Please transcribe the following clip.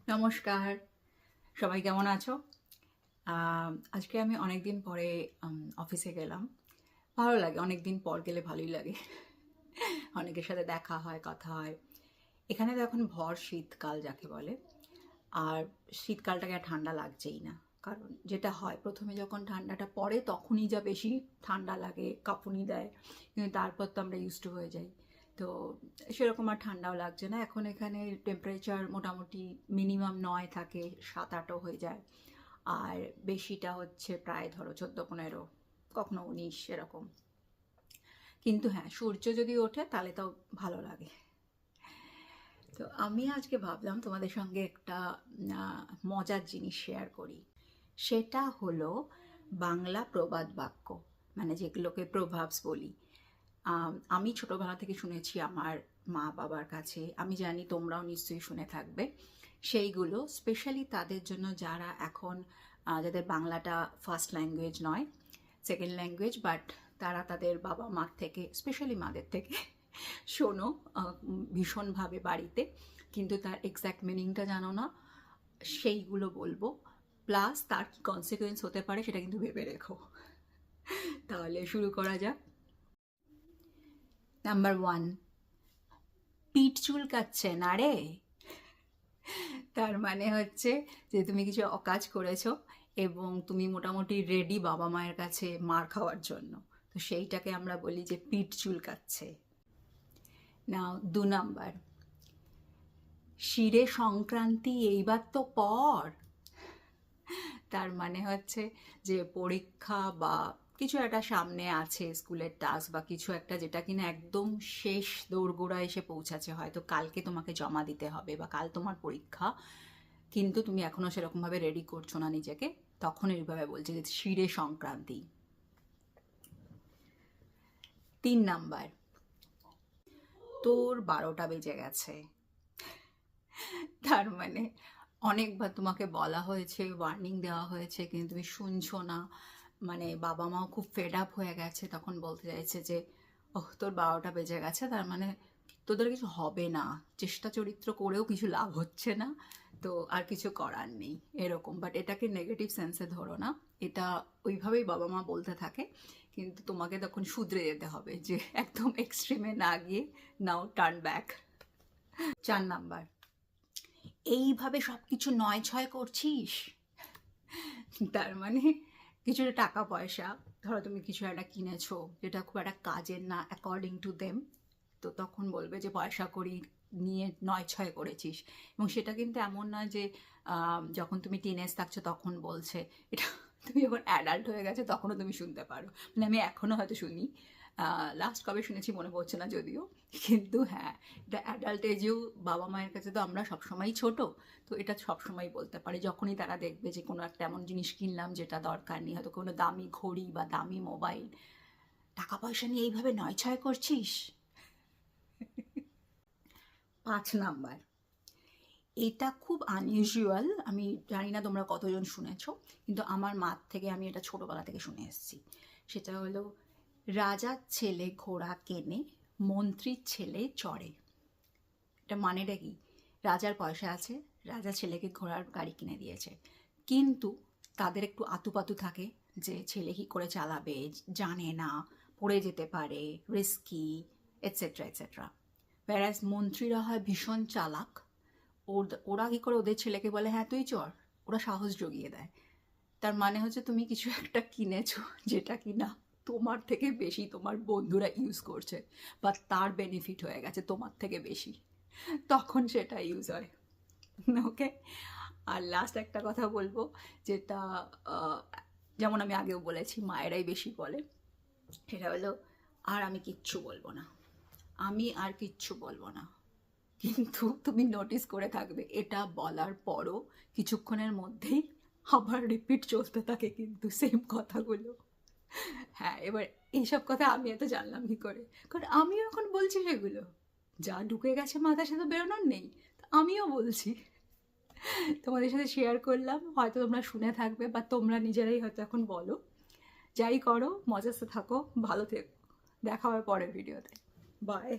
নমস্কার, সবাই কেমন আছো? আজকে আমি অনেক দিন পরে অফিসে গেলাম। ভালো লাগে, অনেক দিন পর গেলে ভালোই লাগে। অনেকের সাথে দেখা হয়, কথা হয়। এখানে তো এখন ভর শীতকাল যাকে বলে। আর শীতকালটাকে আর ঠান্ডা লাগছেই না। কারণ যেটা হয়, প্রথমে যখন ঠান্ডাটা পড়ে তখনই যা বেশি ঠান্ডা লাগে, কাঁপুনি দেয়। কিন্তু তারপর তো আমরা ইউজড টু হয়ে যাই। তো সেরকম আর ঠান্ডাও লাগছে না। এখন এখানে টেম্পারেচার মোটামুটি মিনিমাম 9 থাকে, 7-8ও হয়ে যায়। আর বেশিটা হচ্ছে প্রায় ধরো 14-15, কখনো 19 এরকম। কিন্তু হ্যাঁ, সূর্য যদি ওঠে তাহলে তো ভালো লাগে। তো আমি আজকে ভাবলাম তোমাদের সঙ্গে একটা মজার জিনিস শেয়ার করি। সেটা হলো বাংলা প্রবাদ বাক্য, মানে যেগুলোকে প্রভাবস বলি। আমি ছোটবেলা থেকে শুনেছি আমার মা বাবার কাছে, আমি জানি তোমরাও নিশ্চয়ই শুনে থাকবে। সেইগুলো স্পেশালি তাদের জন্য যারা এখন যাদের বাংলাটা ফার্স্ট ল্যাঙ্গুয়েজ নয়, সেকেন্ড ল্যাঙ্গুয়েজ, বাট তারা তাদের বাবা মার থেকে, স্পেশালি মাদের থেকে শোনো ভীষণভাবে বাড়িতে, কিন্তু তার এক্স্যাক্ট মিনিংটা জানো না। সেইগুলো বলবো, প্লাস তার কি কনসিকুয়েন্স হতে পারে সেটা কিন্তু ভেবে রেখো। তাহলে শুরু করা যাক। নাম্বার 1, পিঠ চুলকাচ্ছে না রে। তার মানে হচ্ছে যে তুমি কিছু অকাজ করেছো এবং তুমি মোটামুটি রেডি বাবা মায়ের কাছে মার খাওয়ার জন্য। তো সেইটাকে আমরা বলি যে পিঠ চুলকাচ্ছে। নাও 2 নাম্বার, শিরে সংক্রান্তি এইবার তো পর। তার মানে হচ্ছে যে পরীক্ষা বা কিছু একটা সামনে আছে, স্কুলের টাস্ক বা কিছু একটা যেটা কিনা একদম শেষ দোরগোড়া এসে পৌঁছাচ্ছে, হয়তো কালকে তোমাকে জমা দিতে হবে বা কাল তোমার পরীক্ষা, কিন্তু তুমি এখনো সেরকমভাবে রেডি করছো না নিজেকে, তখন এইভাবে বলছে যে শিরে সংক্রান্তি। 3 নাম্বার, তোর 12টা বেজে গেছে। তার মানে অনেকবার তোমাকে বলা হয়েছে, ওয়ার্নিং দেওয়া হয়েছে, কিন্তু তুমি শুনছো না। মানে বাবা মাও খুব ফেড আপ হয়ে গেছে, তখন বলতে চাইছে যে ওহ তোর 12টা বেজে গেছে, তার মানে তোদের কিছু হবে না, চেষ্টা চরিত্র করেও কিছু লাভ হচ্ছে না, তো আর কিছু করার নেই এরকম। বাট এটাকে নেগেটিভ সেন্সে ধরো না, এটা ওইভাবেই বাবা মা বলতে থাকে, কিন্তু তোমাকে তখন শুধরে যেতে হবে যে একদম এক্সট্রিমে না গিয়ে নাও টার্ন ব্যাক। 4 নাম্বার, এইভাবে সব কিছু নয় ছয় করছিস। তার মানে কিছুটা টাকা পয়সা, ধরো তুমি কিছু একটা কিনেছো যেটা খুব একটা কাজের না অ্যাকর্ডিং টু দেম, তো তখন বলবে যে পয়সা করি নিয়ে নয় ছয় করেছিস। এবং সেটা কিন্তু এমন না যে যখন তুমি টিনেজ থাকছো তখন বলছে, এটা তুমি যখন অ্যাডাল্ট হয়ে গেছে তখনও তুমি শুনতে পারো। মানে আমি এখনও হয়তো শুনি, লাস্ট কবে শুনেছি মনে পড়ছে না যদিও, কিন্তু হ্যাঁ, এটা অ্যাডাল্ট এজেও বাবা মায়ের কাছে তো আমরা সবসময়ই ছোট, তো এটা সবসময় বলতে পারি যখনই তারা দেখবে যে কোনো একটা এমন জিনিস কিনলাম যেটা দরকার নেই, হয়তো কোনো দামি ঘড়ি বা দামি মোবাইল, টাকা পয়সা নিয়ে এইভাবে নয় ছয় করছিস। 5 নাম্বার, এটা খুব আনইউজুয়াল, আমি জানি না তোমরা কতজন শুনেছো, কিন্তু আমার মার থেকে আমি এটা ছোটোবেলা থেকে শুনে এসেছি। সেটা হলো, রাজার ছেলে ঘোড়া কেনে, মন্ত্রীর ছেলে চড়ে। এটা মানেটা কি? রাজার পয়সা আছে, রাজা ছেলেকে ঘোড়ার গাড়ি কিনে দিয়েছে, কিন্তু তাদের একটু আতুপাতু থাকে যে ছেলে কী করে চালাবে, জানে না, পড়ে যেতে পারে, রিস্কি, এটসেট্রা এটসেট্রা। প্যারাস মন্ত্রীরা হয় ভীষণ চালাক, ওরা কী করে ওদের ছেলেকে বলে হ্যাঁ তুই চড়, ওরা সাহস জুগিয়ে দেয়। তার মানে হচ্ছে তুমি কিছু একটা কিনেছো যেটা কি না তোমার থেকে বেশি তোমার বন্ধুরা ইউজ করছে, বা তার বেনিফিট হয়ে গেছে তোমার থেকে বেশি, তখন সেটা ইউজ হয়। ওকে। আর লাস্ট একটা কথা বলবো, যেটা যেমন আমি আগেও বলেছি মায়েরাই বেশি বলে, সেটা হলো, আর আমি কিচ্ছু বলবো না, আমি আর কিচ্ছু বলবো না। কিন্তু তুমি নোটিস করে থাকবে এটা বলার পরও কিছুক্ষণের মধ্যেই আবার রিপিট চলতে থাকে কিন্তু সেম কথাগুলো। হ্যাঁ, এবার এইসব কথা আমি এত জানলাম কি করে, কারণ আমিও এখন বলছি সেগুলো, যা ঢুকে গেছে মাথার সাথে বেরোনোর নেই, তো আমিও বলছি, তোমাদের সাথে শেয়ার করলাম, হয়তো তোমরা শুনে থাকবে বা তোমরা নিজেরাই হয়তো এখন বলো। যাই করো মজাতে থাকো, ভালো থেকো, দেখা হবে পরের ভিডিওতে। বাই।